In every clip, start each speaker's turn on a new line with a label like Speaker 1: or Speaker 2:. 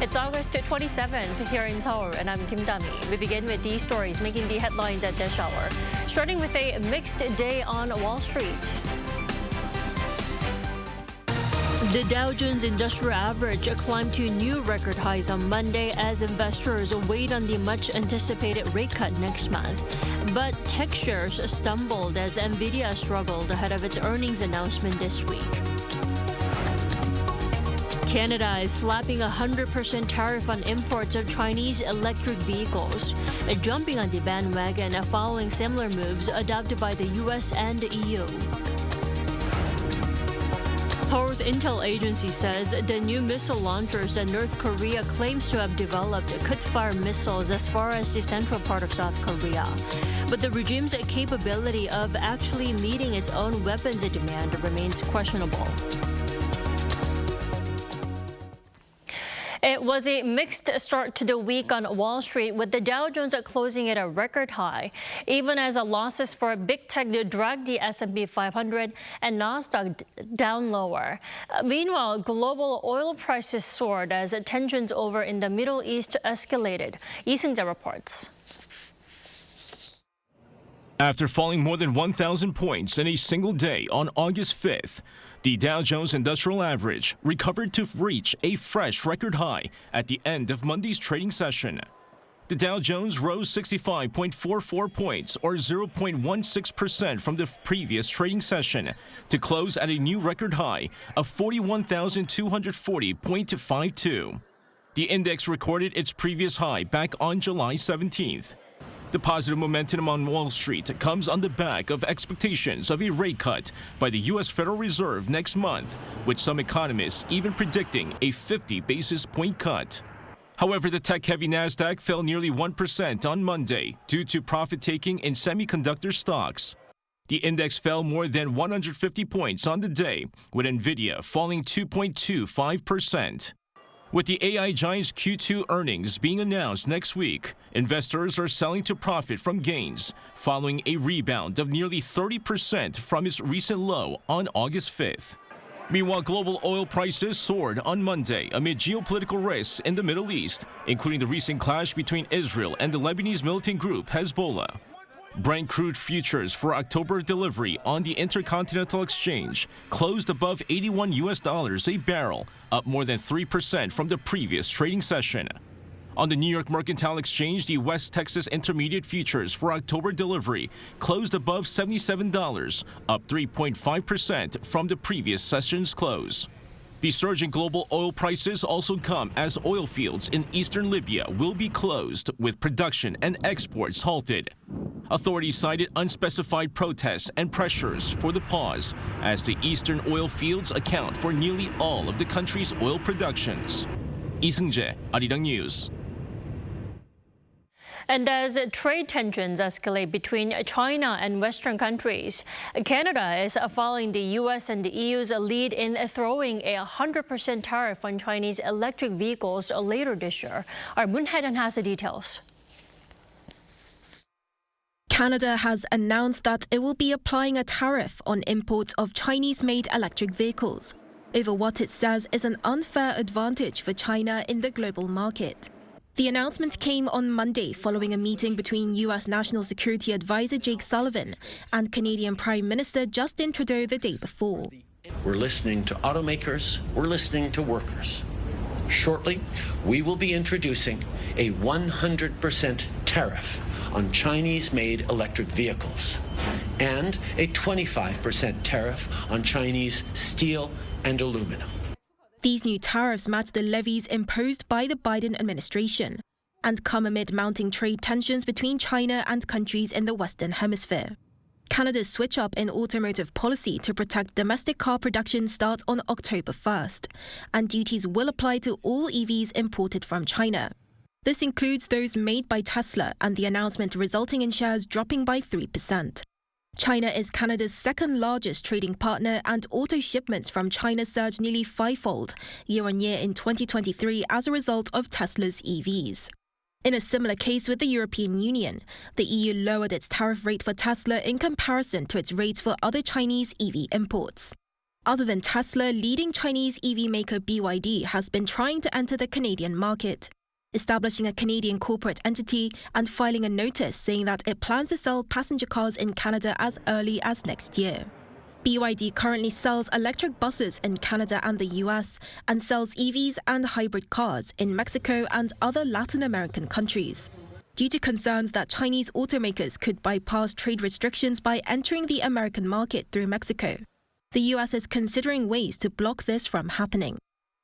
Speaker 1: It's August 27th here in Seoul, and I'm Kim Dami. We begin with these stories making the headlines at this hour. Starting with a mixed day on Wall Street. The Dow Jones Industrial Average climbed to new record highs on Monday as investors wait on the much-anticipated rate cut next month. But tech shares stumbled as Nvidia struggled ahead of its earnings announcement this week. Canada is slapping a 100% tariff on imports of Chinese electric vehicles, jumping on the bandwagon following similar moves adopted by the U.S. and the EU. Seoul's intel agency says the new missile launchers that North Korea claims to have developed could fire missiles as far as the central part of South Korea. But the regime's capability of actually meeting its own weapons demand remains questionable. It was a mixed start to the week on Wall Street, with the Dow Jones closing at a record high, even as losses for big tech dragged the S&P 500 and Nasdaq down lower. Meanwhile, global oil prices soared as tensions over in the Middle East escalated. Lee Seung-jae reports.
Speaker 2: After falling more than 1,000 points in a single day on August 5th, the Dow Jones Industrial Average recovered to reach a fresh record high at the end of Monday's trading session. The Dow Jones rose 65.44 points, or 0.16% from the previous trading session, to close at a new record high of 41,240.52. The index recorded its previous high back on July 17th. The positive momentum on Wall Street comes on the back of expectations of a rate cut by the U.S. Federal Reserve next month, with some economists even predicting a 50 basis point cut. However, the tech-heavy Nasdaq fell nearly 1% on Monday due to profit-taking in semiconductor stocks. The index fell more than 150 points on the day, with Nvidia falling 2.25%. With the AI giant's Q2 earnings being announced next week, investors are selling to profit from gains, following a rebound of nearly 30% from its recent low on August 5th. Meanwhile, global oil prices soared on Monday amid geopolitical risks in the Middle East, including the recent clash between Israel and the Lebanese militant group Hezbollah. Brent crude futures for October delivery on the Intercontinental Exchange closed above $81 a barrel, up more than 3% from the previous trading session. On the New York Mercantile Exchange, the West Texas Intermediate futures for October delivery closed above $77, up 3.5% from the previous session's close. The surge in global oil prices also come as oil fields in eastern Libya will be closed, with production and exports halted. Authorities cited unspecified protests and pressures for the pause, as the eastern oil fields account for nearly all of the country's oil productions. Lee Seung-jae, Arirang News.
Speaker 1: And as trade tensions escalate between China and Western countries, Canada is following the U.S. and the EU's lead in throwing a 100% tariff on Chinese electric vehicles later this year. Our Moon Hae-yeon has the details.
Speaker 3: Canada has announced that it will be applying a tariff on imports of Chinese-made electric vehicles over what it says is an unfair advantage for China in the global market. The announcement came on Monday following a meeting between U.S. National Security Advisor Jake Sullivan and Canadian Prime Minister Justin Trudeau the day before.
Speaker 4: We're listening to automakers, we're listening to workers. Shortly, we will be introducing a 100% tariff on Chinese-made electric vehicles and a 25% tariff on Chinese steel and aluminum.
Speaker 3: These new tariffs match the levies imposed by the Biden administration and come amid mounting trade tensions between China and countries in the Western Hemisphere. Canada's switch-up in automotive policy to protect domestic car production starts on October 1st, and duties will apply to all EVs imported from China. This includes those made by Tesla, and the announcement resulting in shares dropping by 3%. China is Canada's second largest trading partner, and auto shipments from China surged nearly fivefold year-on-year in 2023 as a result of Tesla's EVs. In a similar case with the European Union, the EU lowered its tariff rate for Tesla in comparison to its rates for other Chinese EV imports. Other than Tesla, leading Chinese EV maker BYD has been trying to enter the Canadian market, establishing a Canadian corporate entity and filing a notice saying that it plans to sell passenger cars in Canada as early as next year. BYD currently sells electric buses in Canada and the US and sells EVs and hybrid cars in Mexico and other Latin American countries. Due to concerns that Chinese automakers could bypass trade restrictions by entering the American market through Mexico, the US is considering ways to block this from happening.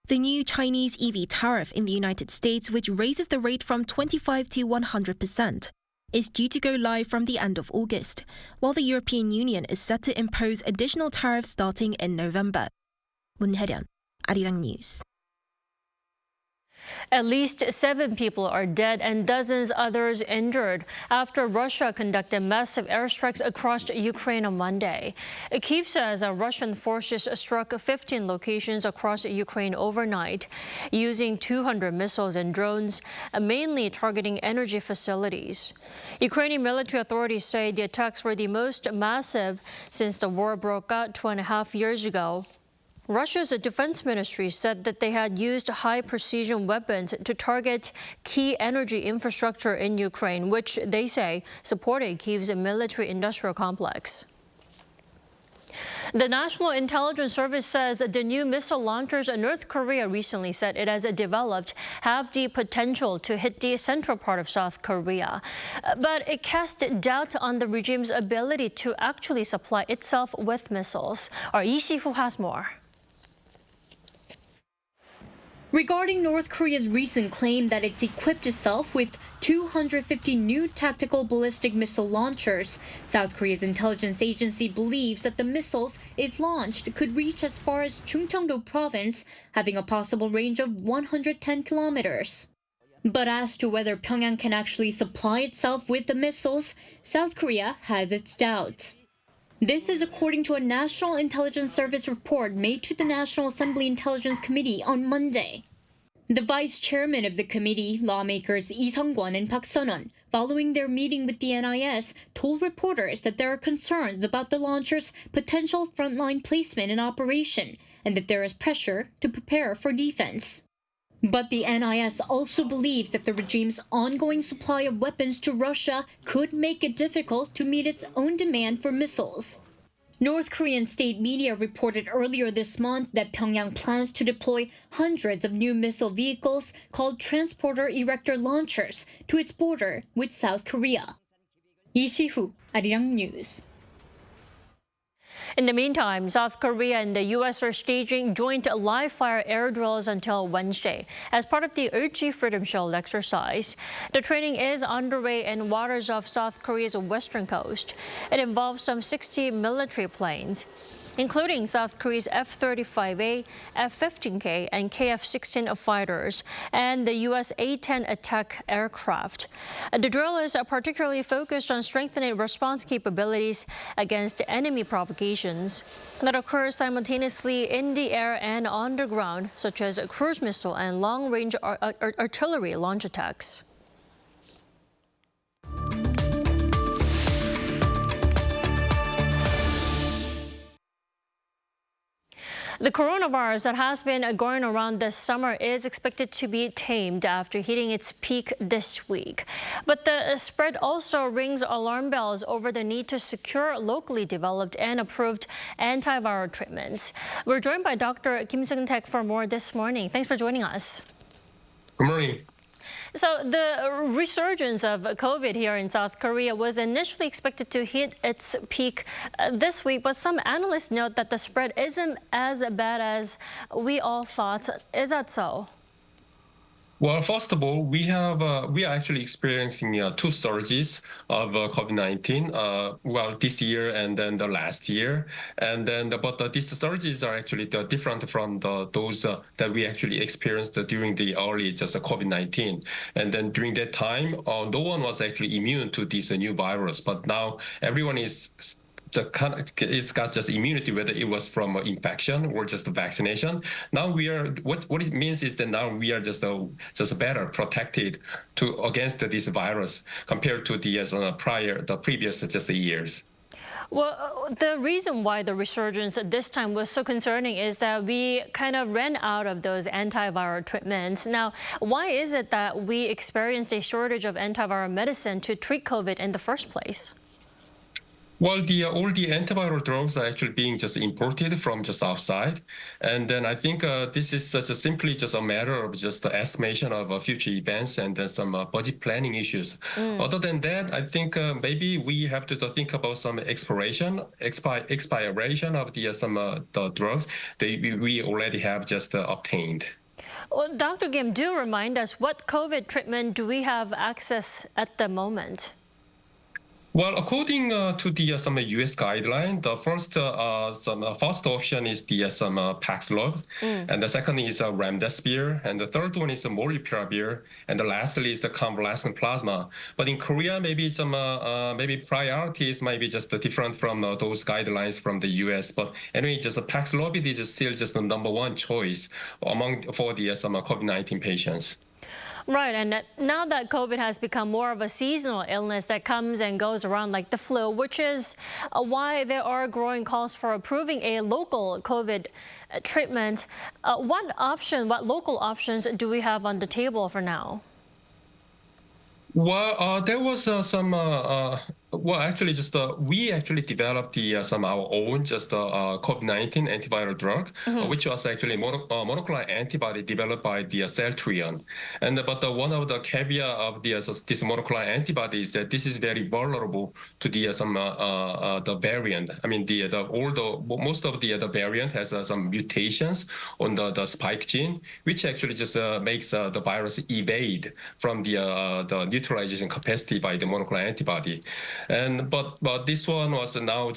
Speaker 3: The new Chinese EV tariff in the United States, which raises the rate from 25% to 100%, is due to go live from the end of August, while the European Union is set to impose additional tariffs starting in November. 문혜련, Arirang News.
Speaker 1: At least 7 people are dead and dozens others injured after Russia conducted massive airstrikes across Ukraine on Monday. Kyiv says Russian forces struck 15 locations across Ukraine overnight, using 200 missiles and drones, mainly targeting energy facilities. Ukrainian military authorities say the attacks were the most massive since the war broke out 2.5 years ago. Russia's defense ministry said that they had used high-precision weapons to target key energy infrastructure in Ukraine, which they say supported Kyiv's military-industrial complex. The National Intelligence Service says the new missile launchers North Korea recently said it has developed have the potential to hit the central part of South Korea. But it cast doubt on the regime's ability to actually supply itself with missiles. Our Lee Si-hu has more.
Speaker 5: Regarding North Korea's recent claim that it's equipped itself with 250 new tactical ballistic missile launchers, South Korea's intelligence agency believes that the missiles, if launched, could reach as far as Chungcheongdo province, having a possible range of 110 kilometers. But as to whether Pyongyang can actually supply itself with the missiles, South Korea has its doubts. This is according to a National Intelligence Service report made to the National Assembly Intelligence Committee on Monday. The vice chairman of the committee, lawmakers Lee Sung-kwon and Park Sun-won, following their meeting with the NIS, told reporters that there are concerns about the launcher's potential frontline placement and operation, and that there is pressure to prepare for defense. But the NIS also believes that the regime's ongoing supply of weapons to Russia could make it difficult to meet its own demand for missiles. North Korean state media reported earlier this month that Pyongyang plans to deploy hundreds of new missile vehicles called transporter erector launchers to its border with South Korea. Lee Si-hu, Arirang News.
Speaker 1: In the meantime, South Korea and the U.S. are staging joint live-fire air drills until Wednesday as part of the Ulchi Freedom Shield exercise. The training is underway in waters off South Korea's western coast. It involves some 60 military planes, including South Korea's F-35A, F-15K, and KF-16 fighters, and the U.S. A-10 attack aircraft. The drill is particularly focused on strengthening response capabilities against enemy provocations that occur simultaneously in the air and on the ground, such as cruise missile and long-range artillery launch attacks. The coronavirus that has been going around this summer is expected to be tamed after hitting its peak this week. But the spread also rings alarm bells over the need to secure locally developed and approved antiviral treatments. We're joined by Dr. Kim Seung-taek for more this morning. Thanks for joining us.
Speaker 6: Good morning.
Speaker 1: So the resurgence of COVID here in South Korea was initially expected to hit its peak this week, but some analysts note that the spread isn't as bad as we all thought. Is that so?
Speaker 6: Well, first of all, we are actually experiencing two surges of COVID-19. Well, this year and then the last year, and then but these surges are actually different from those that we actually experienced during the early COVID-19. And then during that time, no one was actually immune to this new virus, but now everyone is. It's got just immunity, whether it was from infection or just vaccination. Now we are what it means is that now we are just better protected against this virus compared to the previous years.
Speaker 1: Well, the reason why the resurgence this time was so concerning is that we kind of ran out of those antiviral treatments. Now, why is it that we experienced a shortage of antiviral medicine to treat COVID in the first place?
Speaker 6: Well, all the antiviral drugs are actually being just imported from just outside. And then I think this is simply just a matter of just the estimation of future events and then some budget planning issues. Other than that, I think maybe we have to think about some expiration of the drugs that we already have just obtained.
Speaker 1: Well, Dr. Kim, do remind us, what COVID treatment do we have access at the moment?
Speaker 6: Well, according to the some U.S. guideline, the first option is the Paxlovid, and the second is remdesivir, and the third one is molnupiravir, and the lastly is the convalescent plasma. But in Korea, maybe some maybe priorities might be just different from those guidelines from the U.S. But anyway, just Paxlovid is still just the #1 choice for the some COVID-19 patients.
Speaker 1: Right, and now that COVID has become more of a seasonal illness that comes and goes around like the flu, which is why there are growing calls for approving a local COVID treatment. What local options do we have on the table for now?
Speaker 6: Well, there was some. Well, actually, we actually developed our own COVID-19 antiviral drug, which was actually monoclonal antibody developed by the Celltrion. But one of the caveat of this monoclonal antibody is that this is very vulnerable to the variant. I mean, most of the variant has some mutations on the spike gene, which actually just makes the virus evade from the neutralization capacity by the monoclonal antibody. But this one was now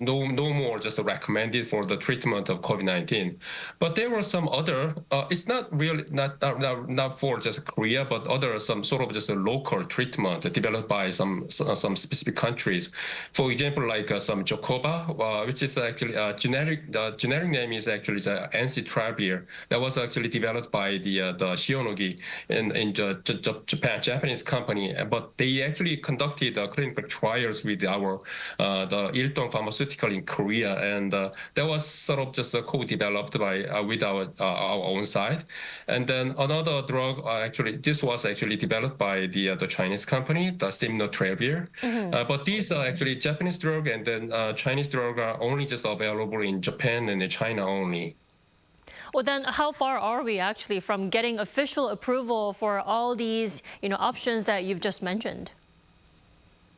Speaker 6: no more recommended for the treatment of COVID-19. But there were some other. It's not really not for just Korea, but other some sort of just a local treatment developed by some specific countries. For example, like some Jocoba, which is actually generic. The generic name is actually the Ancitravir. That was actually developed by the Shionogi in Japanese company. But they actually conducted clinical trials with the Iltong Pharmaceutical in Korea, and that was sort of just co-developed with our own side. And then another drug, this was actually developed by the Chinese company, the Simnotravir. But these are actually Japanese drug, and then Chinese drug are only just available in Japan and in China only.
Speaker 1: Well, then how far are we actually from getting official approval for all these options that you've just mentioned?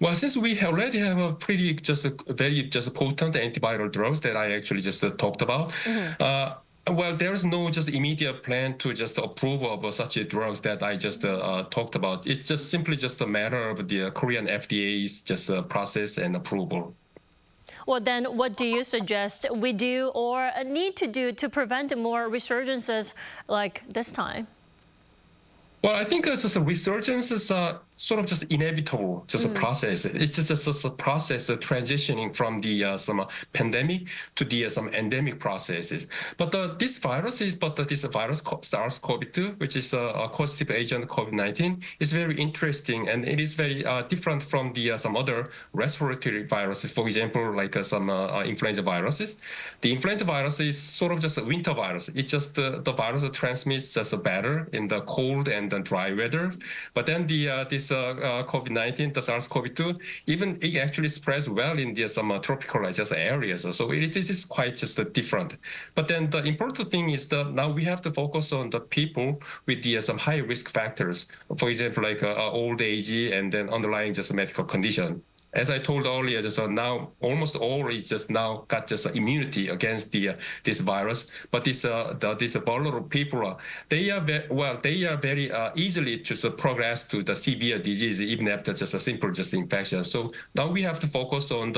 Speaker 6: Well, since we already have a very potent antiviral drugs that I actually just talked about, well, there is no immediate plan to approve of such drugs that I just talked about. It's simply a matter of the Korean FDA's process and approval.
Speaker 1: Well, then what do you suggest we do or need to do to prevent more resurgences like this time?
Speaker 6: Well, I think it's a resurgence is sort of inevitable, a process. It's just a process of transitioning from the some pandemic to the some endemic processes. But this virus SARS-CoV-2, which is a causative agent COVID-19, is very interesting, and it is very different from the some other respiratory viruses. For example, like some influenza viruses. The influenza virus is sort of just a winter virus. It's just the virus transmits better in the cold and the dry weather. But then this COVID-19, the SARS-CoV-2, even it actually spreads well in the some tropical areas. So it is quite different. But then the important thing is that now we have to focus on the people with the some high risk factors. For example, like old age and then underlying medical condition. As I told earlier, now almost all is now got immunity against this virus. But these vulnerable people, they are very easily progress to the severe disease even after a simple infection. So now we have to focus on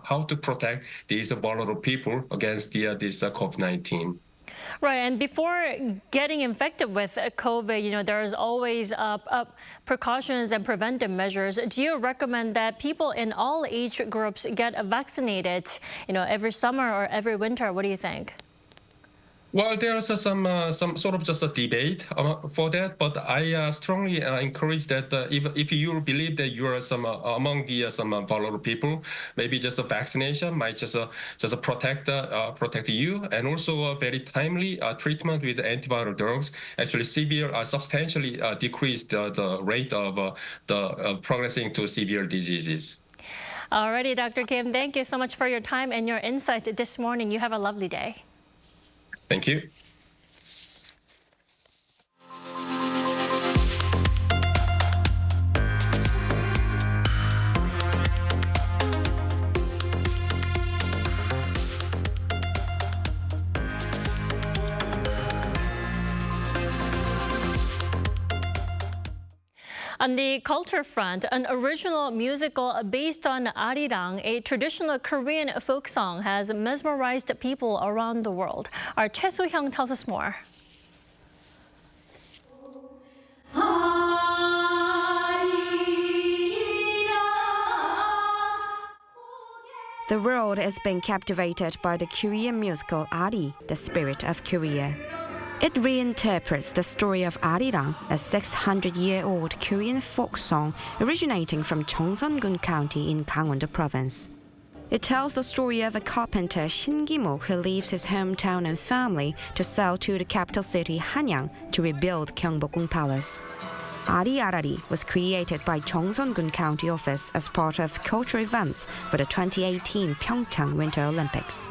Speaker 6: how to protect these vulnerable people against this COVID-19.
Speaker 1: Right, and before getting infected with COVID, there's always precautions and preventive measures. Do you recommend that people in all age groups get vaccinated, every summer or every winter? What do you think?
Speaker 6: Well, there's some sort of just a debate for that, but I strongly encourage that if you believe that you are among the some vulnerable people, maybe just a vaccination might just protect you, and also a very timely treatment with antiviral drugs actually substantially decrease the rate of the progressing to severe diseases.
Speaker 1: Alrighty, Dr. Kim, thank you so much for your time and your insight this morning. You have a lovely day.
Speaker 6: Thank you.
Speaker 1: On the culture front, an original musical based on Arirang, a traditional Korean folk song, has mesmerized people around the world. Our Choi Soo-hyung tells us more.
Speaker 7: The world is being captivated by the Korean musical Ari, the Spirit of Korea. It reinterprets the story of Arirang, a 600-year-old Korean folk song originating from Cheongseon-gun County in Gangwon Province. It tells the story of a carpenter Shin Ki-mok who leaves his hometown and family to sail to the capital city Hanyang to rebuild Gyeongbokgung Palace. Ari Arari was created by Cheongseon-gun County Office as part of cultural events for the 2018 Pyeongchang Winter Olympics.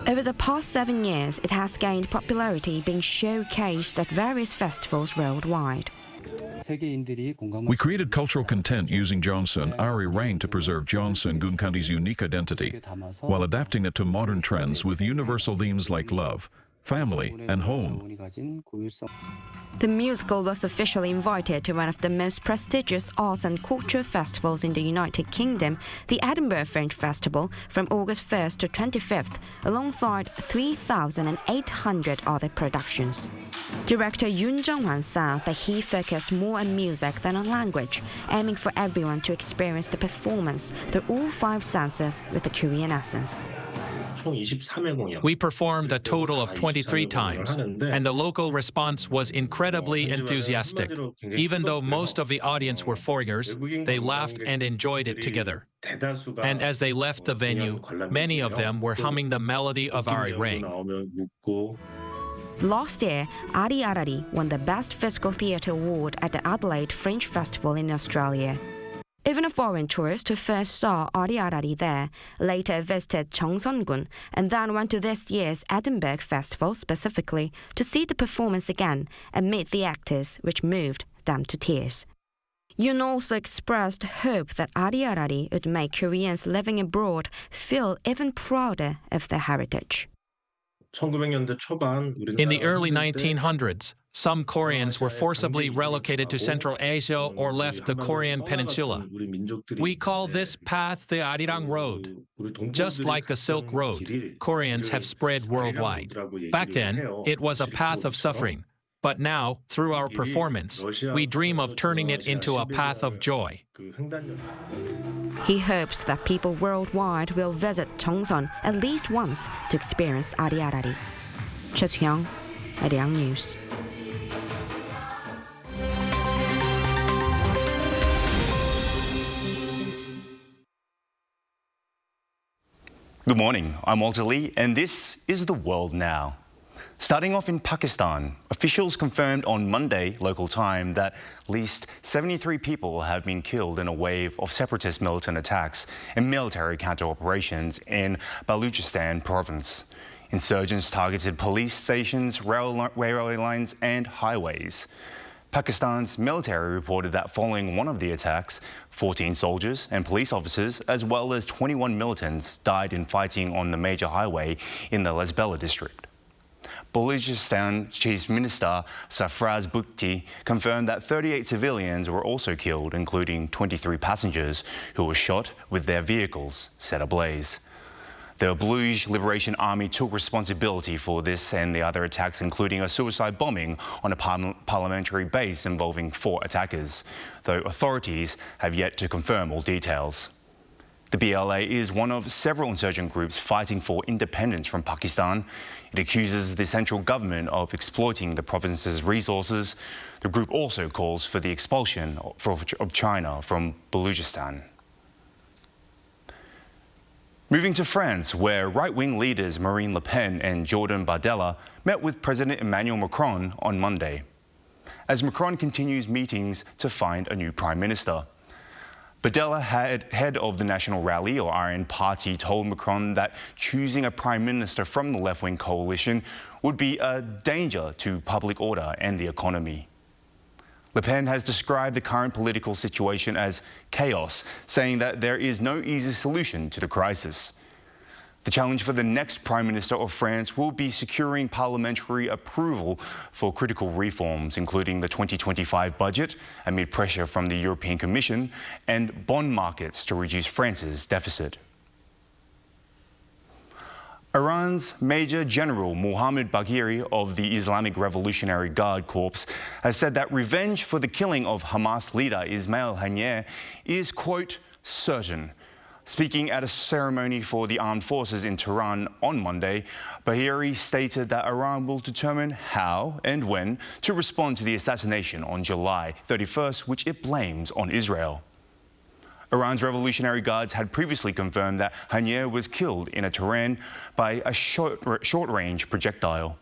Speaker 7: Over the past 7 years, it has gained popularity, being showcased at various festivals worldwide.
Speaker 8: We created cultural content using Johnson, Arirang to preserve Cheongseon-gun County's unique identity, while adapting it to modern trends with universal themes like love, family, and home.
Speaker 7: The musical was officially invited to one of the most prestigious arts and culture festivals in the United Kingdom, the Edinburgh Fringe Festival, from August 1st to 25th, alongside 3,800 other productions. Director Yoon Jung-hwan said that he focused more on music than on language, aiming for everyone to experience the performance through all 5 senses with the Korean essence.
Speaker 9: We performed a total of 23 times, and the local response was incredibly enthusiastic. Even though most of the audience were foreigners, they laughed and enjoyed it together. And as they left the venue, many of them were humming the melody of Arirang.
Speaker 7: Last year, Ari Arari won the Best Physical Theatre Award at the Adelaide Fringe Festival in Australia. Even a foreign tourist who first saw Ari Arari there later visited Cheongseon-gun and then went to this year's Edinburgh Festival specifically to see the performance again and meet the actors, which moved them to tears. Yoon also expressed hope that Ari Arari would make Koreans living abroad feel even prouder of their heritage.
Speaker 9: In the early 1900s, some Koreans were forcibly relocated to Central Asia or left the Korean peninsula. We call this path the Arirang Road. Just like the Silk Road, Koreans have spread worldwide. Back then, it was a path of suffering. But now, through our performance, we dream of turning it into a path of joy.
Speaker 7: He hopes that people worldwide will visit Cheongseon at least once to experience Ari Arari. Choi Soo-hyung, Arirang News.
Speaker 10: Good morning, I'm Walter Lee, and this is The World Now. Starting off in Pakistan, officials confirmed on Monday local time that at least 73 people have been killed in a wave of separatist militant attacks and military counter-operations in Balochistan province. Insurgents targeted police stations, railway lines and highways. Pakistan's military reported that following one of the attacks, 14 soldiers and police officers, as well as 21 militants, died in fighting on the major highway in the Lesbela district. Balochistan Chief Minister Sarfraz Bukti confirmed that 38 civilians were also killed, including 23 passengers who were shot with their vehicles set ablaze. The Baluch Liberation Army took responsibility for this and the other attacks, including a suicide bombing on a parliamentary base involving 4 attackers, though authorities have yet to confirm all details. The BLA is one of several insurgent groups fighting for independence from Pakistan. It accuses the central government of exploiting the province's resources. The group also calls for the expulsion of China from Balochistan. Moving to France, where right-wing leaders Marine Le Pen and Jordan Bardella met with President Emmanuel Macron on Monday, as Macron continues meetings to find a new prime minister. Bardella, head of the National Rally, or RN party, told Macron that choosing a prime minister from the left-wing coalition would be a danger to public order and the economy. Le Pen has described the current political situation as chaos, saying that there is no easy solution to the crisis. The challenge for the next Prime Minister of France will be securing parliamentary approval for critical reforms, including the 2025 budget, amid pressure from the European Commission, and bond markets to reduce France's deficit. Iran's Major General Mohammad Bagheri of the Islamic Revolutionary Guard Corps has said that revenge for the killing of Hamas leader Ismail Haniyeh is, quote, certain. Speaking at a ceremony for the armed forces in Tehran on Monday, Bagheri stated that Iran will determine how and when to respond to the assassination on July 31st, which it blames on Israel. Iran's Revolutionary Guards had previously confirmed that Haniyeh was killed in a Tehran by a short-range projectile.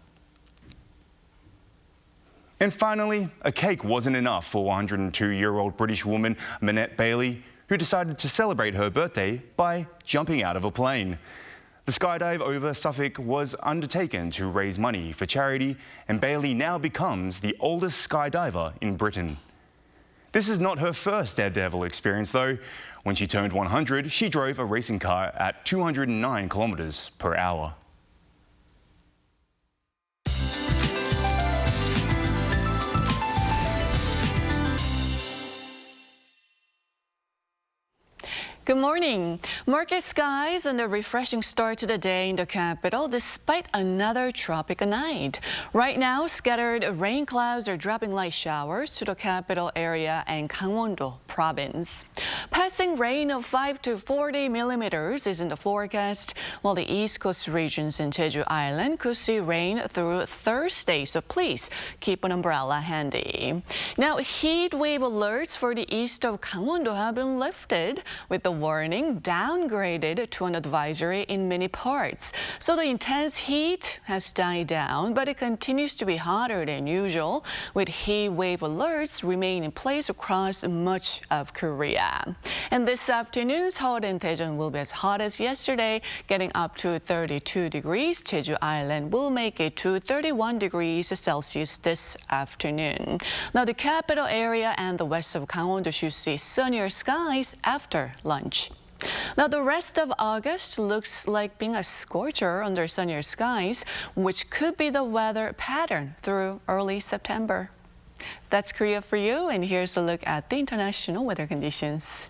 Speaker 10: And finally, a cake wasn't enough for 102-year-old British woman Minette Bailey, who decided to celebrate her birthday by jumping out of a plane. The skydive over Suffolk was undertaken to raise money for charity, and Bailey now becomes the oldest skydiver in Britain. This is not her first daredevil experience, though. When she turned 100, she drove a racing car at 209 kilometers per hour.
Speaker 11: Good morning. Murky skies and a refreshing start to the day in the capital despite another tropical night. Right now, scattered rain clouds are dropping light showers to the capital area and Gangwon-do province. Passing rain of 5 to 40 millimeters is in the forecast, while the East Coast regions and Jeju Island could see rain through Thursday, so please keep an umbrella handy. Now, heat wave alerts for the east of Gangwon-do have been lifted, with the warning downgraded to an advisory in many parts. So the intense heat has died down, but it continues to be hotter than usual, with heat wave alerts remain in place across much of Korea. And this afternoon, Seoul and Daejeon will be as hot as yesterday, getting up to 32 degrees. Jeju Island will make it to 31 degrees Celsius this afternoon. Now, the capital area and the west of Gangwon-do should see sunnier skies after lunch. Now, the rest of August looks like being a scorcher under sunnier skies, which could be the weather pattern through early September. That's Korea for you, and here's a look at the international weather conditions.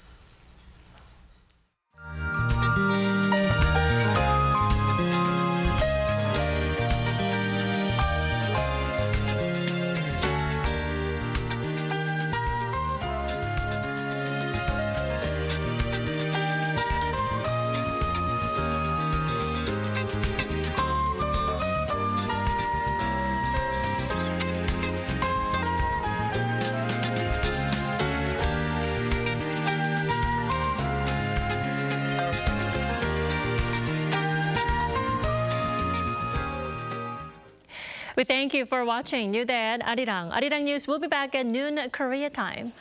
Speaker 1: We thank you for watching New Day at Arirang. Arirang News will be back at noon Korea time.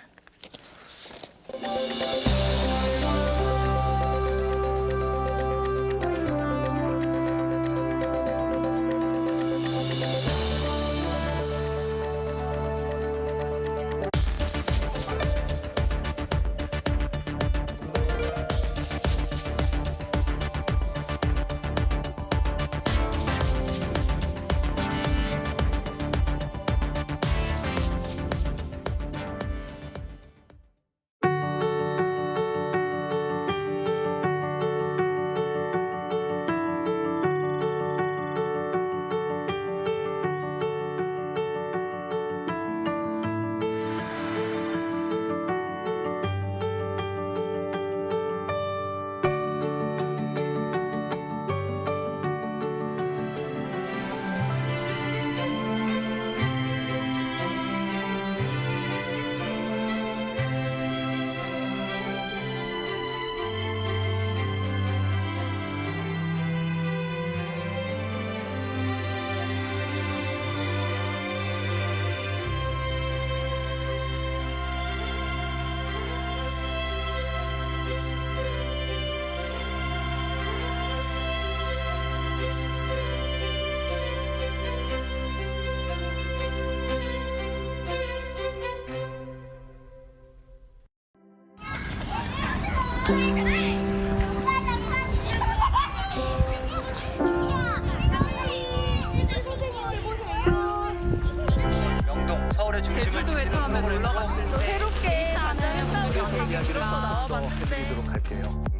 Speaker 12: 제주도에 처음에 놀러 갔을 때 새롭게 단장했다고 나와봤는데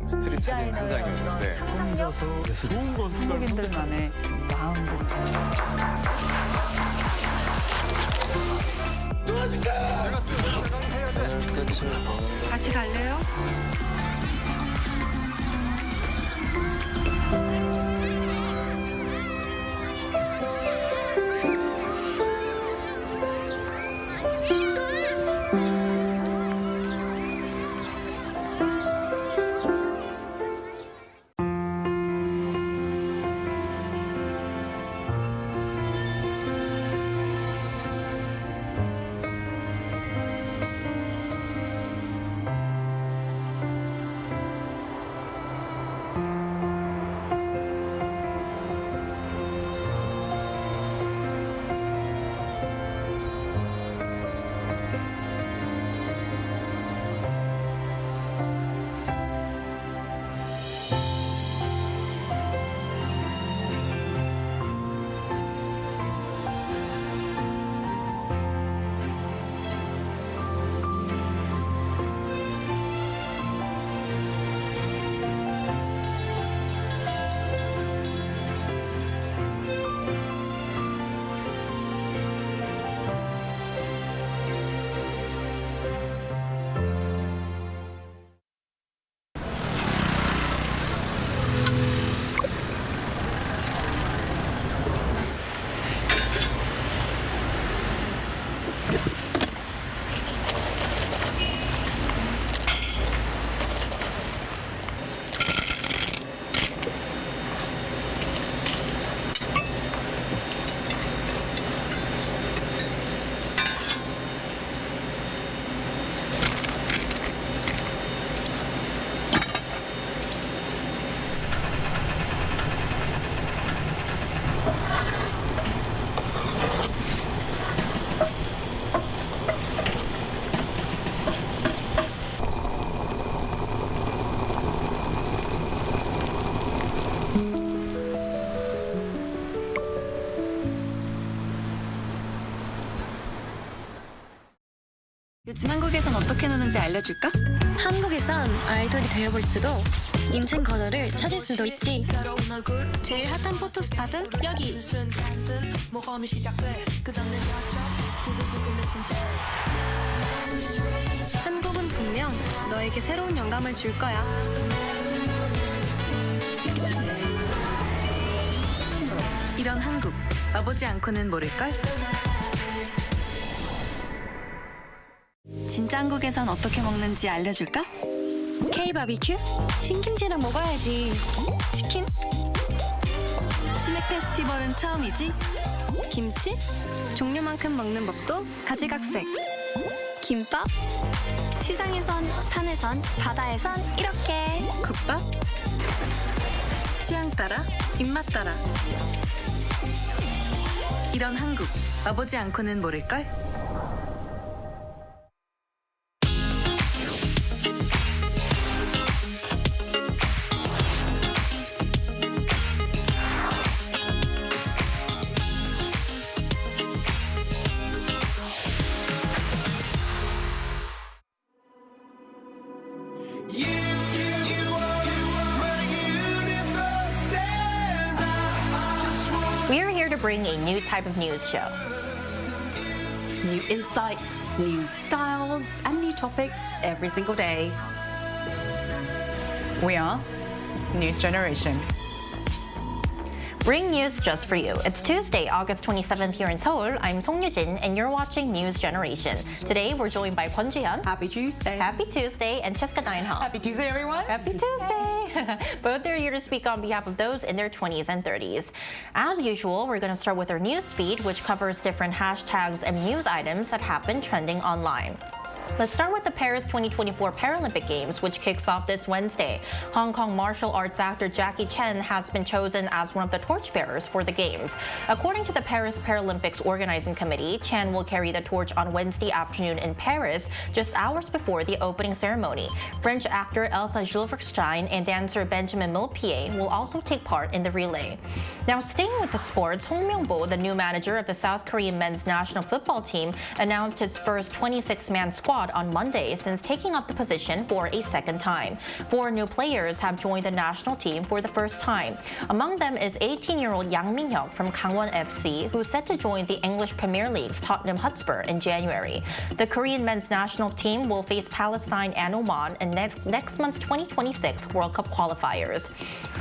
Speaker 13: 스트릿 사진 한 장이었는데
Speaker 12: 좋은 건 한국인들만의 마음들.
Speaker 7: 같이 갈래요?
Speaker 14: 요즘 한국에선 어떻게 노는지 알려줄까?
Speaker 15: 한국에선 아이돌이 되어볼 수도 인생 번호를 찾을 수도 있지.
Speaker 14: 제일 핫한 포토 스팟은 여기.
Speaker 15: 한국은 분명 너에게 새로운 영감을 줄 거야.
Speaker 14: 이런 한국, 와보지 않고는 모를걸? 진짜 한국에선 어떻게 먹는지 알려줄까?
Speaker 15: K-바비큐? 신김치랑 먹어야지.
Speaker 14: 치킨? 치맥 페스티벌은 처음이지?
Speaker 15: 김치? 종류만큼 먹는 법도 가지각색.
Speaker 14: 김밥? 시장에선, 산에선, 바다에선 이렇게.
Speaker 15: 국밥?
Speaker 14: 취향 따라, 입맛 따라. 이런 한국, 와보지 않고는 모를걸?
Speaker 16: We're here to bring a new type of news show. New insights, new styles, and new topics every single day. We are News Generation. Bring news just for you. It's Tuesday, August 27th here in Seoul. I'm Song Yujin, and you're watching News Generation. Today, we're joined by Kwon Ji-hyun. Happy Tuesday. Happy Tuesday. And Cheska Dain-ha. Happy Tuesday, everyone. Happy Tuesday. Both are here to speak on behalf of those in their 20s and 30s. As usual, we're going to start with our news feed, which covers different hashtags and news items that have been trending online. Let's start with the Paris 2024 Paralympic Games, which kicks off this Wednesday. Hong Kong martial arts actor Jackie Chan has been chosen as one of the torchbearers for the Games. According to the Paris Paralympics Organizing Committee, Chan will carry the torch on Wednesday afternoon in Paris, just hours before the opening ceremony. French actor Elsa Gilverstein and dancer Benjamin Millepied will also take part in the relay. Now, staying with the sports, Hong Myung-bo, the new manager of the South Korean men's national football team, announced his first 26-man squad on Monday since taking up the position for a second time. 4 new players have joined the national team for the first time. Among them is 18-year-old Yang Min-hyuk from Gangwon FC, who's set to join the English Premier League's Tottenham Hotspur in January. The Korean men's national team will face Palestine and Oman in next month's 2026 World Cup qualifiers.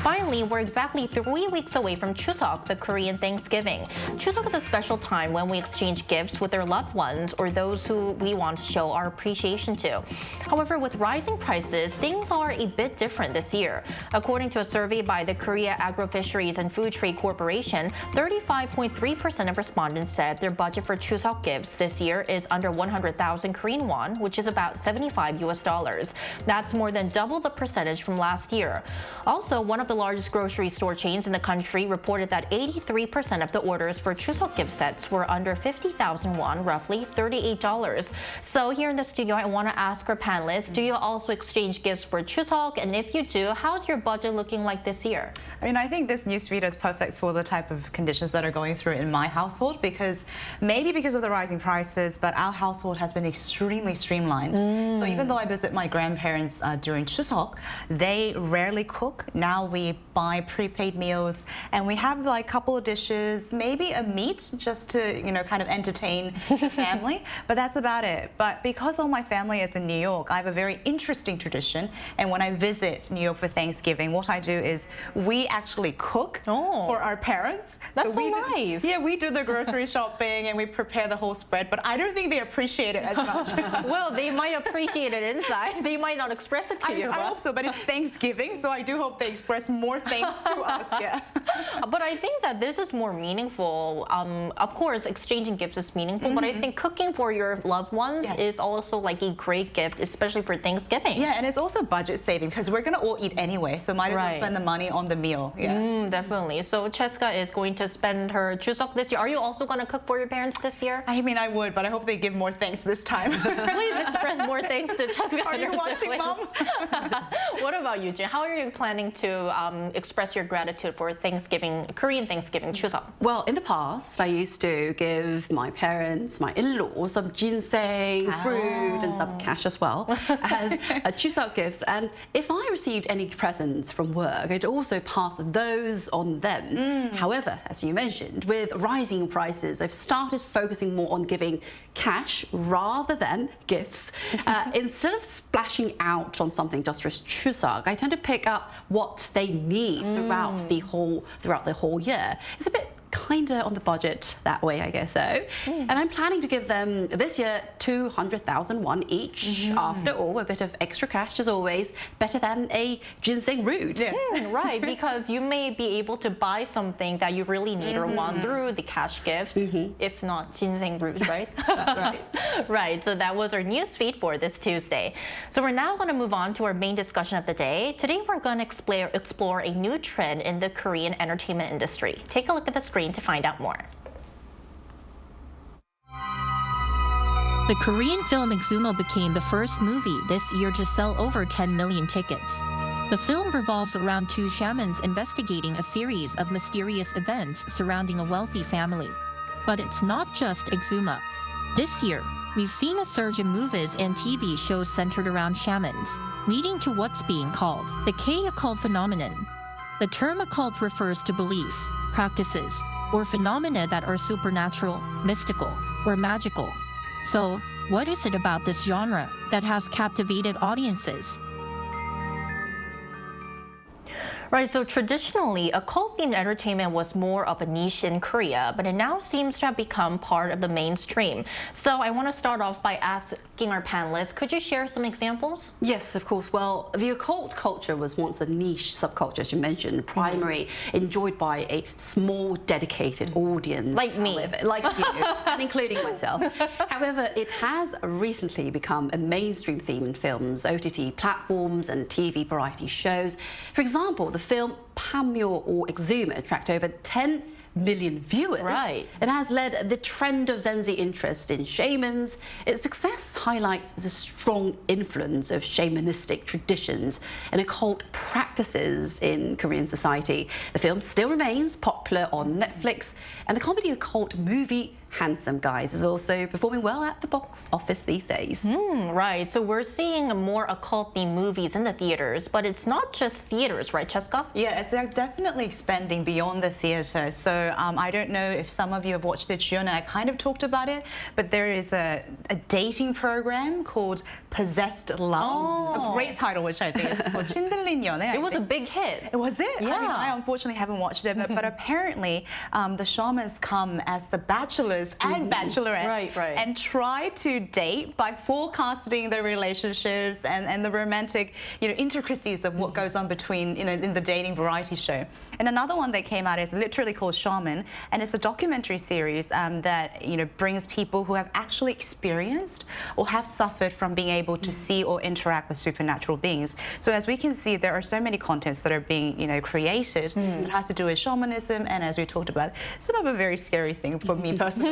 Speaker 16: Finally, we're exactly 3 weeks away from Chuseok, the Korean Thanksgiving. Chuseok is a special time when we exchange gifts with our loved ones or those who we want to show our appreciation to. However, with rising prices, things are a bit different this year. According to a survey by the Korea Agro-Fisheries and Food Trade Corporation, 35.3% of respondents said their budget for Chuseok gifts this year is under 100,000 Korean won, which is about $75 US. That's more than double the percentage from last year. Also, one of the largest grocery store chains in the country reported that 83% of the orders for Chuseok gift sets were under 50,000 won, roughly $38. So here in the studio, I want to ask our panelists, do you also exchange gifts for Chuseok? And if you do, how's your budget looking like this year?
Speaker 17: I mean, I think this newsfeed is perfect for the type of conditions that are going through in my household, because maybe because of the rising prices, but our household has been extremely streamlined. So even though I visit my grandparents during Chuseok, they rarely cook. Now we buy prepaid meals and we have like a couple of dishes, maybe a meat just to, you know, kind of entertain the family, but that's about it. But because all my family is in New York, I have a very interesting tradition. And when I visit New York for Thanksgiving, what I do is we actually cook for our parents.
Speaker 16: That's so nice.
Speaker 17: Yeah, we do the grocery shopping and we prepare the whole spread, but I don't think they appreciate it as much.
Speaker 16: Well, they might appreciate it inside. They might not express it to you.
Speaker 17: I hope so, but it's Thanksgiving, so I do hope they express more thanks to us. Yeah.
Speaker 16: But I think that this is more meaningful. Of course, exchanging gifts is meaningful, but I think cooking for your loved ones is also like a great gift, especially for Thanksgiving.
Speaker 17: Yeah, and it's also budget saving because we're gonna all eat anyway, so might as well spend the money on the meal. Yeah.
Speaker 16: Definitely. So Cheska is going to spend her Chuseok this year. Are you also going to cook for your parents this year?
Speaker 17: I mean, I would, but I hope they give more thanks this time.
Speaker 16: Please express more thanks to Cheska.
Speaker 17: Are you watching, Mom?
Speaker 16: What about you, Jin? How are you planning to express your gratitude for Thanksgiving, Korean Thanksgiving, Chuseok?
Speaker 18: Well, in the past, I used to give my parents, my in-laws, some ginseng, fruit, and some cash as well as Chuseok gifts. And if I received any presents from work, I'd also pass those on them. However, as you mentioned, with rising prices, I've started focusing more on giving cash rather than gifts. Instead of splashing out on something just for Chuseok, I tend to pick up what they need throughout the whole year. It's a bit kinda on the budget that way, I guess so. And I'm planning to give them this year 200,000 won each. After all, a bit of extra cash is always better than a ginseng root.
Speaker 16: Right, because you may be able to buy something that you really need or want through the cash gift, if not ginseng root, right? Right, so that was our news feed for this Tuesday. So we're now going to move on to our main discussion of the day. Today we're going to explore a new trend in the Korean entertainment industry. Take a look at the screen to find out more.
Speaker 19: The Korean film Exuma became the first movie this year to sell over 10 million tickets. The film revolves around 2 shamans investigating a series of mysterious events surrounding a wealthy family. But it's not just Exuma. This year, we've seen a surge in movies and TV shows centered around shamans, leading to what's being called the K-occult phenomenon. The term occult refers to beliefs, practices, or phenomena that are supernatural, mystical, or magical. So, what is it about this genre that has captivated audiences?
Speaker 16: Right, so traditionally, occult-themed entertainment was more of a niche in Korea, but it now seems to have become part of the mainstream. So I want to start off by asking our panelists, could you share some examples?
Speaker 18: Yes, of course. Well, the occult culture was once a niche subculture, as you mentioned, primary, enjoyed by a small, dedicated audience.
Speaker 16: Like me.
Speaker 18: Like you, and including myself. However, it has recently become a mainstream theme in films, OTT platforms, and TV variety shows. For example, the film Pamyo or Exuma attracted over 10 million viewers.
Speaker 16: Right.
Speaker 18: It has led the trend of Gen Z interest in shamans. Its success highlights the strong influence of shamanistic traditions and occult practices in Korean society. The film still remains popular on Netflix, and the comedy occult movie Handsome Guys is also performing well at the box office these days.
Speaker 16: Right, so we're seeing more occult-themed movies in the theaters, but it's not just theaters, right, Cheska?
Speaker 17: Yeah, it's definitely expanding beyond the theater. So I don't know if some of you have watched it. Giona, I kind of talked about it, but there is a dating program called Possessed Love. A great title, which I think is called 신들린 연애.
Speaker 16: It was a big hit.
Speaker 17: Was it?
Speaker 16: Yeah.
Speaker 17: I mean, I unfortunately haven't watched it, but apparently the shamans come as the bachelors and bachelorettes and try to date by forecasting the relationships and the romantic, intricacies of what goes on between, in the dating variety show. And another one that came out is literally called Shaman, and it's a documentary series that brings people who have actually experienced or have suffered from being able to see or interact with supernatural beings. So as we can see, there are so many contents that are being created that has to do with shamanism, and as we talked about, some of a very scary thing for me personally.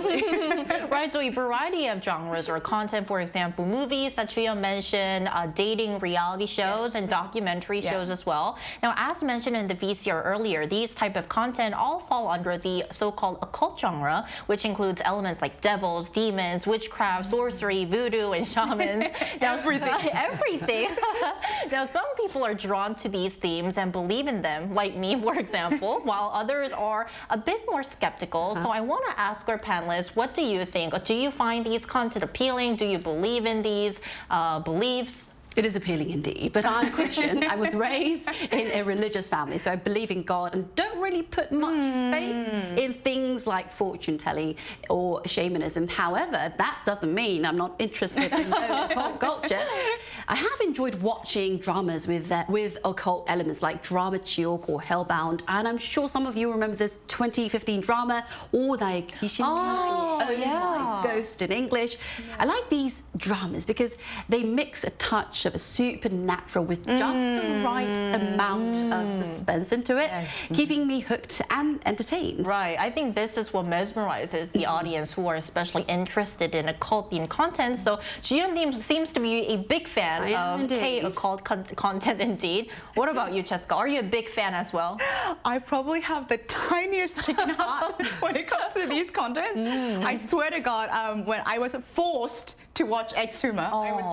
Speaker 16: Right, so a variety of genres or content, for example, movies that Juyeon mentioned, dating reality shows and documentary shows as well. Now, as mentioned in the VCR earlier, these type of content all fall under the so-called occult genre, which includes elements like devils, demons, witchcraft, sorcery, voodoo, and shamans. Now, everything. Now, some people are drawn to these themes and believe in them, like me, for example, while others are a bit more skeptical. So I want to ask our panelists, what do you think? Do you find these content appealing? Do you believe in these beliefs?
Speaker 18: It is appealing indeed, but I'm Christian. I was raised in a religious family, so I believe in God and don't really put much faith in things like fortune telling or shamanism. However, that doesn't mean I'm not interested in occult culture. I have enjoyed watching dramas with occult elements like Drama Chiok or Hellbound, and I'm sure some of you remember this 2015 drama, Odae Kishin, my Ghost in English. I like these dramas because they mix a touch of a supernatural with just the right amount of suspense into it, keeping me hooked and entertained.
Speaker 16: Right, I think this is what mesmerizes the audience who are especially interested in occult-themed content. So Juyeon seems to be a big fan of K-occult content indeed. What about you, Cheska? Are you a big fan as well?
Speaker 17: I probably have the tiniest chicken heart when it comes to these contents. I swear to God, when I was forced to watch Exuma,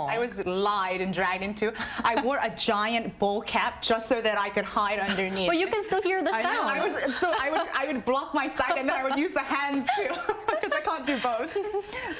Speaker 17: I was lied and dragged into. I wore a giant bowl cap just so that I could hide underneath.
Speaker 16: But you can still hear the sound.
Speaker 17: I would block my sight and then I would use the hands too, because I can't do both.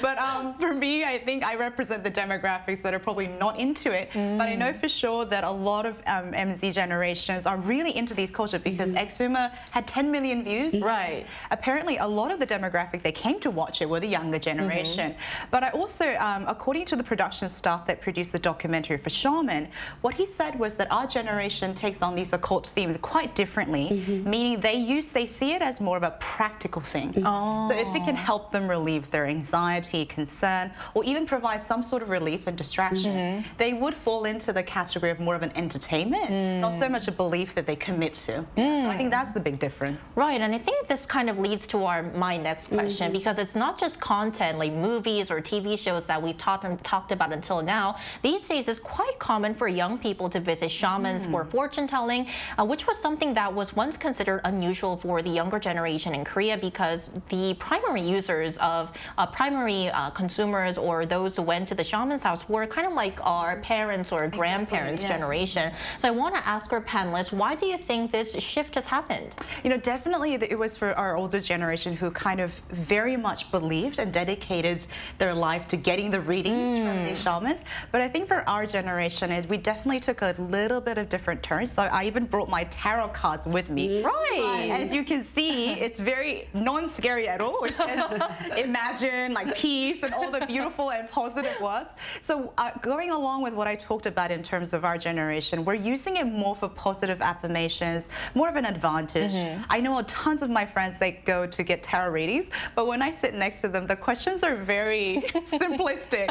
Speaker 17: But for me, I think I represent the demographics that are probably not into it. But I know for sure that a lot of MZ generations are really into these cultures because Exuma had 10 million views.
Speaker 16: Right.
Speaker 17: Apparently, a lot of the demographic that came to watch it were the younger generation. But I also, according to the production staff that produced the documentary for Shaman, what he said was that our generation takes on these occult themes quite differently, meaning they see it as more of a practical thing. So if it can help them relieve their anxiety, concern, or even provide some sort of relief and distraction, they would fall into the category of more of an entertainment, not so much a belief that they commit to. So I think that's the big difference.
Speaker 16: Right, and I think this kind of leads to my next question, because it's not just content like movies or TV shows that we've talked about until now. These days, it's quite common for young people to visit shamans for fortune telling, which was something that was once considered unusual for the younger generation in Korea because the primary users numbers of primary consumers or those who went to the shaman's house were kind of like our parents or grandparents' generation. So I want to ask our panelists, why do you think this shift has happened?
Speaker 17: You know, definitely it was for our older generation who kind of very much believed and dedicated their life to getting the readings from these shamans. But I think for our generation, we definitely took a little bit of different turns. So I even brought my tarot cards with me.
Speaker 16: Right.
Speaker 17: As you can see, it's very non-scary at all. It says imagine, like peace, and all the beautiful and positive words. So going along with what I talked about in terms of our generation, we're using it more for positive affirmations, more of an advantage. I know tons of my friends, they go to get tarot readings, but when I sit next to them, the questions are very simplistic.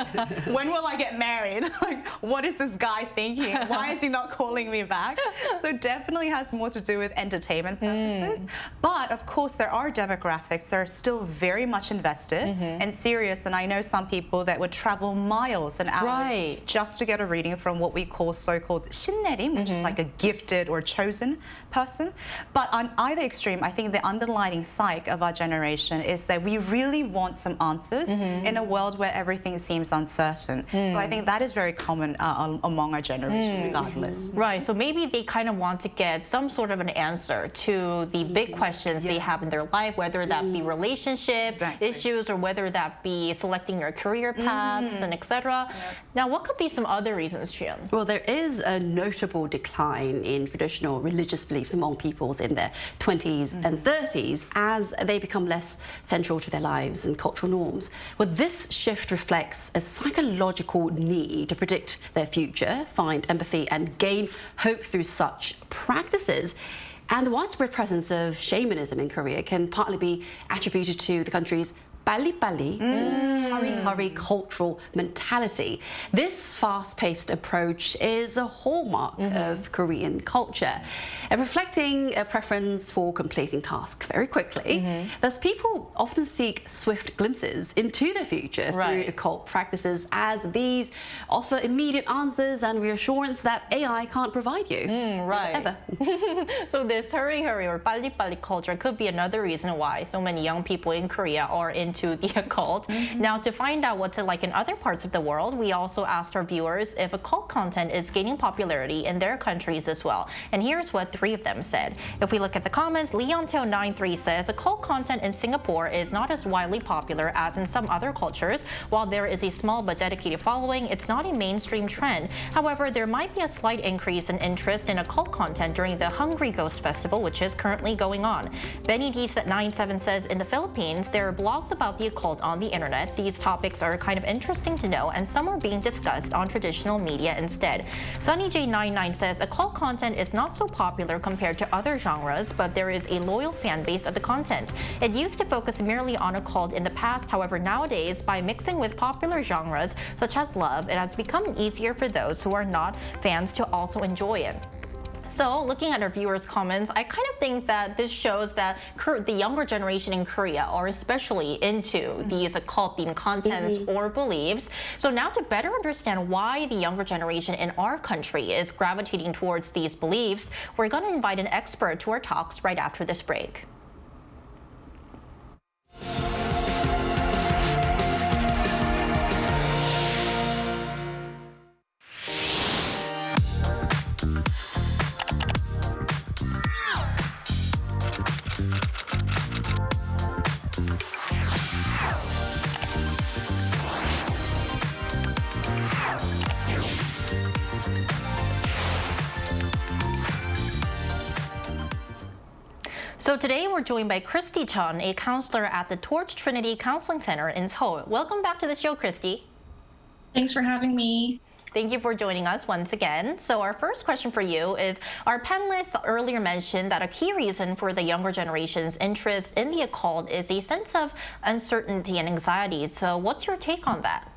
Speaker 17: When will I get married? Like, what is this guy thinking? Why is he not calling me back? So definitely has more to do with entertainment purposes. But of course, there are demographics that are still very much invested and serious. And I know some people that would travel miles and hours just to get a reading from what we call so-called 신내림, which is like a gifted or chosen person. But on either extreme, I think the underlying psyche of our generation is that we really want some answers in a world where everything seems uncertain. So I think that is very common among our generation, regardless.
Speaker 16: Right, so maybe they kind of want to get some sort of an answer to the big questions they have in their life, whether that be relationship issues or whether that be selecting your career paths and etc. Now, what could be some other reasons, Jian?
Speaker 18: Well, there is a notable decline in traditional religious beliefs among peoples in their 20s and 30s as they become less central to their lives and cultural norms. Well, this shift reflects a psychological need to predict their future, find empathy and gain hope through such practices. And the widespread presence of shamanism in Korea can partly be attributed to the country's 빨리빨리, hurry cultural mentality. This fast-paced approach is a hallmark of Korean culture, reflecting a preference for completing tasks very quickly. Thus, people often seek swift glimpses into the future through occult practices, as these offer immediate answers and reassurance that AI can't provide you. Ever.
Speaker 16: So this hurry or 빨리빨리 culture could be another reason why so many young people in Korea are into the occult. Now, to find out what's it like in other parts of the world, we also asked our viewers if occult content is gaining popularity in their countries as well. And here's what 3 of them said. If we look at the comments, Leonteo93 says occult content in Singapore is not as widely popular as in some other cultures. While there is a small but dedicated following, it's not a mainstream trend. However, there might be a slight increase in interest in occult content during the Hungry Ghost Festival, which is currently going on. Benny D97 says in the Philippines, there are blogs about the occult on the internet. These topics are kind of interesting to know, and some are being discussed on traditional media instead. Sunny J99 says occult content is not so popular compared to other genres, but there is a loyal fan base of the content. It used to focus merely on occult in the past, however, nowadays, by mixing with popular genres such as love, it has become easier for those who are not fans to also enjoy it. So, looking at our viewers' comments, I kind of think that this shows that the younger generation in Korea are especially into these occult-themed contents or beliefs. So now, to better understand why the younger generation in our country is gravitating towards these beliefs, we're going to invite an expert to our talks right after this break. So today we're joined by Christy Chun, a counselor at the Torch Trinity Counseling Center in Seoul. Welcome back to the show, Christy.
Speaker 20: Thanks for having me.
Speaker 16: Thank you for joining us once again. So our first question for you is, our panelists earlier mentioned that a key reason for the younger generation's interest in the occult is a sense of uncertainty and anxiety. So what's your take on that?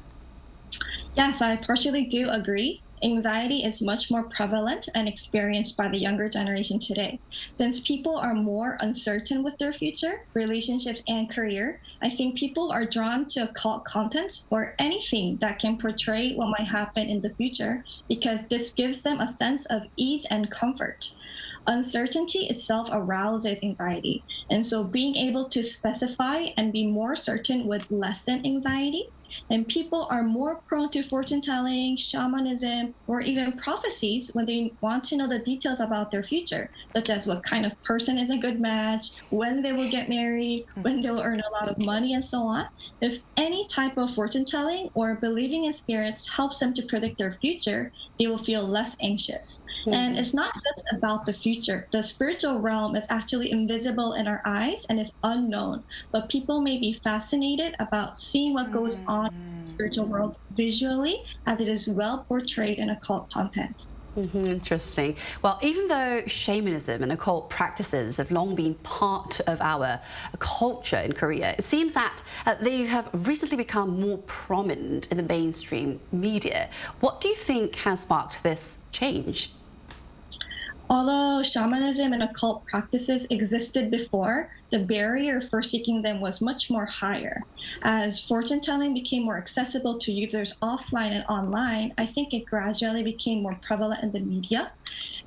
Speaker 20: Yes, I partially do agree. Anxiety is much more prevalent and experienced by the younger generation today. Since people are more uncertain with their future, relationships, and career, I think people are drawn to occult content or anything that can portray what might happen in the future, because this gives them a sense of ease and comfort. Uncertainty itself arouses anxiety. And so being able to specify and be more certain would lessen anxiety. And people are more prone to fortune telling, shamanism, or even prophecies when they want to know the details about their future, such as what kind of person is a good match, when they will get married, when they will earn a lot of money, and so on. If any type of fortune telling or believing in spirits helps them to predict their future, they will feel less anxious. And it's not just about the future. The spiritual realm is actually invisible in our eyes and is unknown, but people may be fascinated about seeing what goes on in the spiritual world visually, as it is well portrayed in occult contents.
Speaker 18: Interesting. Well, even though shamanism and occult practices have long been part of our culture in Korea, it seems that they have recently become more prominent in the mainstream media. What do you think has sparked this change?
Speaker 20: Although shamanism and occult practices existed before, the barrier for seeking them was much more higher. As fortune telling became more accessible to users offline and online, I think it gradually became more prevalent in the media.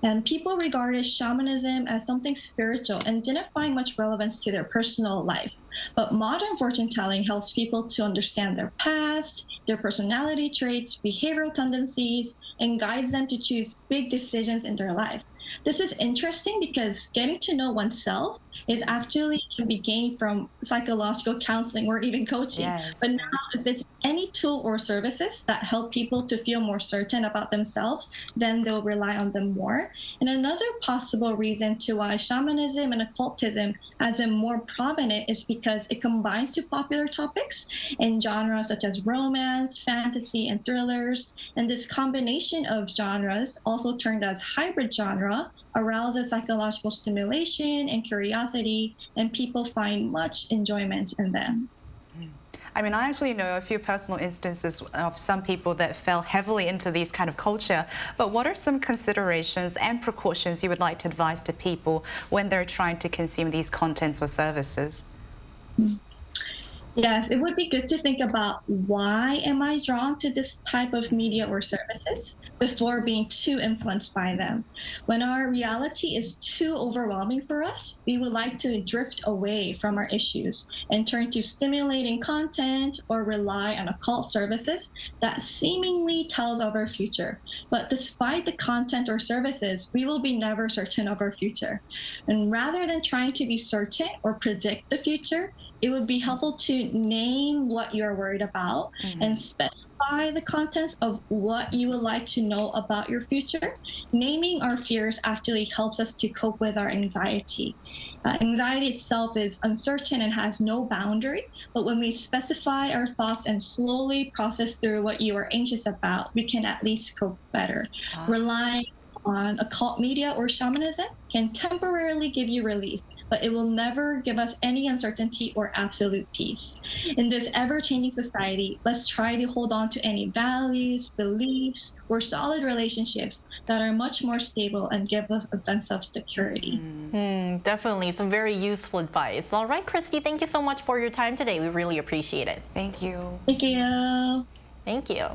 Speaker 20: And people regarded shamanism as something spiritual and didn't find much relevance to their personal life. But modern fortune telling helps people to understand their past, their personality traits, behavioral tendencies, and guides them to choose big decisions in their life. This is interesting because getting to know oneself is actually can be gained from psychological counseling or even coaching. Yes. But now if it's any tool or services that help people to feel more certain about themselves, then they'll rely on them more. And another possible reason to why shamanism and occultism has been more prominent is because it combines two popular topics in genres such as romance, fantasy, and thrillers. And this combination of genres, also termed as hybrid genre, arouses psychological stimulation and curiosity, and people find much enjoyment in them.
Speaker 17: I mean, I actually know a few personal instances of some people that fell heavily into these kind of culture, but what are some considerations and precautions you would like to advise to people when they're trying to consume these contents or services?
Speaker 20: Yes, it would be good to think about why am I drawn to this type of media or services before being too influenced by them. When our reality is too overwhelming for us, we would like to drift away from our issues and turn to stimulating content or rely on occult services that seemingly tells of our future. But despite the content or services, we will be never certain of our future. And rather than trying to be certain or predict the future, it would be helpful to name what you're worried about and specify the contents of what you would like to know about your future. Naming our fears actually helps us to cope with our anxiety. Anxiety itself is uncertain and has no boundary, but when we specify our thoughts and slowly process through what you are anxious about, we can at least cope better. Relying on occult media or shamanism can temporarily give you relief, but it will never give us any uncertainty or absolute peace. In this ever-changing society, let's try to hold on to any values, beliefs, or solid relationships that are much more stable and give us a sense of security.
Speaker 16: Definitely some very useful advice. All right, Christy, thank you so much for your time today. We really appreciate it.
Speaker 17: Thank you.
Speaker 20: Thank you.
Speaker 16: Thank you.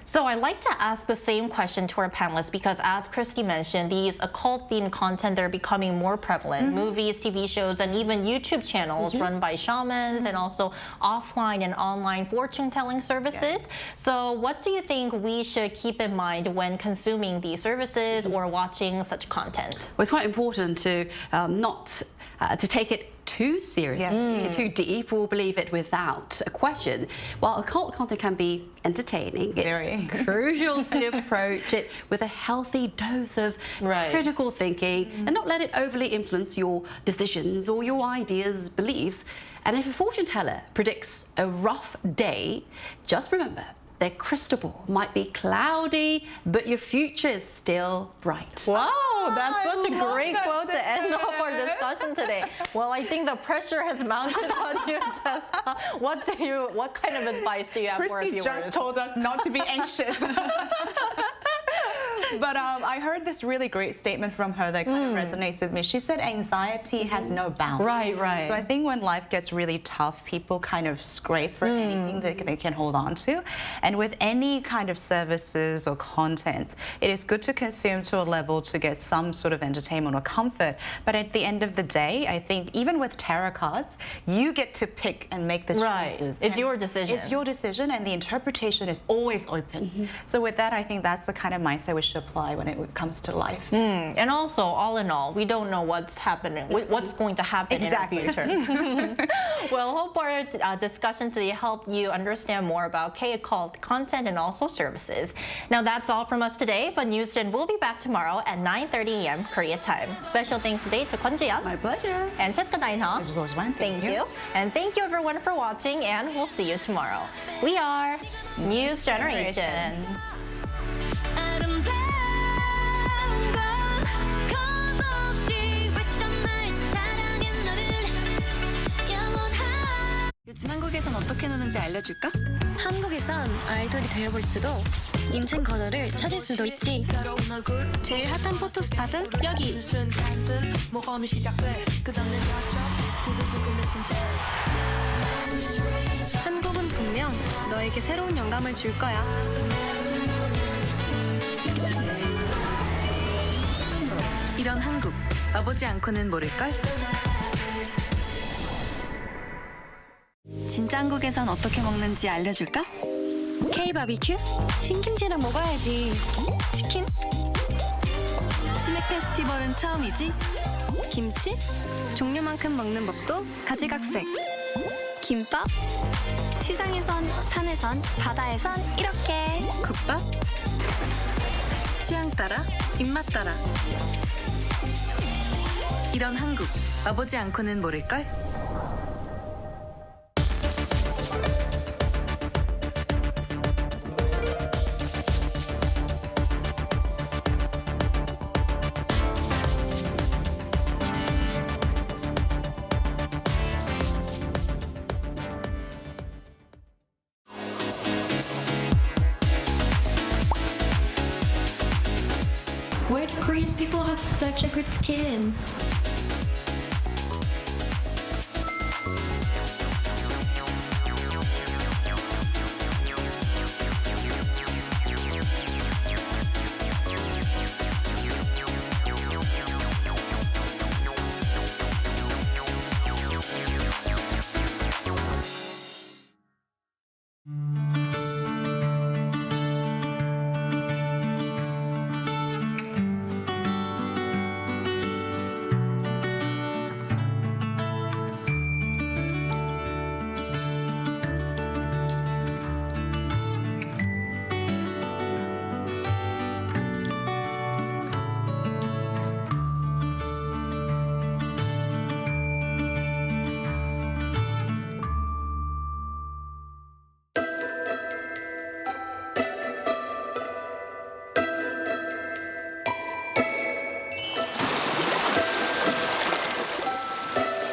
Speaker 16: So I'd like to ask the same question to our panelists because, as Christy mentioned, these occult-themed content, they're becoming more prevalent. Movies, TV shows, and even YouTube channels run by shamans and also offline and online fortune-telling services. So what do you think we should keep in mind when consuming these services or watching such content?
Speaker 18: Well, it's quite important to not to take it too seriously, too deep, or believe it without a question. While occult content can be entertaining, it's crucial to approach it with a healthy dose of critical thinking and not let it overly influence your decisions or your ideas, beliefs. And if a fortune teller predicts a rough day, just remember, their crystal ball might be cloudy, but your future is still bright.
Speaker 16: Wow, that's such a great quote to end off our discussion today. Well, I think the pressure has mounted on you, Jessica. What kind of advice do you have for our viewers?
Speaker 17: Christy just told us not to be anxious. But I heard this really great statement from her that kind of resonates with me. She said anxiety has no bounds.
Speaker 16: Right.
Speaker 17: So I think when life gets really tough, people kind of scrape for anything that they can hold on to. And with any kind of services or content, it is good to consume to a level to get some sort of entertainment or comfort. But at the end of the day, I think even with tarot cards, you get to pick and make the choices.
Speaker 16: Right. It's your decision.
Speaker 17: It's your decision, and the interpretation is always open. So with that, I think that's the kind of mindset we should apply when it comes to life.
Speaker 16: And also, all in all, we don't know what's happening, what's going to happen in the future. Well, hope our discussion today helped you understand more about K-occult content and also services. Now, that's all from us today, but Newsgen will be back tomorrow at 9:30 a.m. Korea time. Special thanks today to Kwon Ji-yeon.
Speaker 18: My pleasure.
Speaker 16: And Cheska Dainha.
Speaker 17: This was always fun.
Speaker 16: Thank you. And thank you everyone for watching, and we'll see you tomorrow. We are News Generation.
Speaker 14: 요즘 한국에선 어떻게 노는지 알려줄까?
Speaker 15: 한국에선 아이돌이 되어볼 수도 인생 번호를 찾을 수도 있지.
Speaker 14: 제일 핫한 포토 스팟은 여기.
Speaker 15: 한국은 분명 너에게 새로운 영감을 줄 거야.
Speaker 14: 이런 한국 와보지 않고는 모를걸? 진짜 한국에선 어떻게 먹는지 알려줄까?
Speaker 15: K-바비큐? 신김치랑 먹어야지.
Speaker 14: 치킨? 치맥 페스티벌은 처음이지?
Speaker 15: 김치? 종류만큼 먹는 법도 가지각색.
Speaker 14: 김밥? 시장에선, 산에선, 바다에선 이렇게.
Speaker 15: 국밥?
Speaker 14: 취향 따라, 입맛 따라. 이런 한국 와보지 않고는 모를걸?
Speaker 15: Why do Korean people have such a good skin?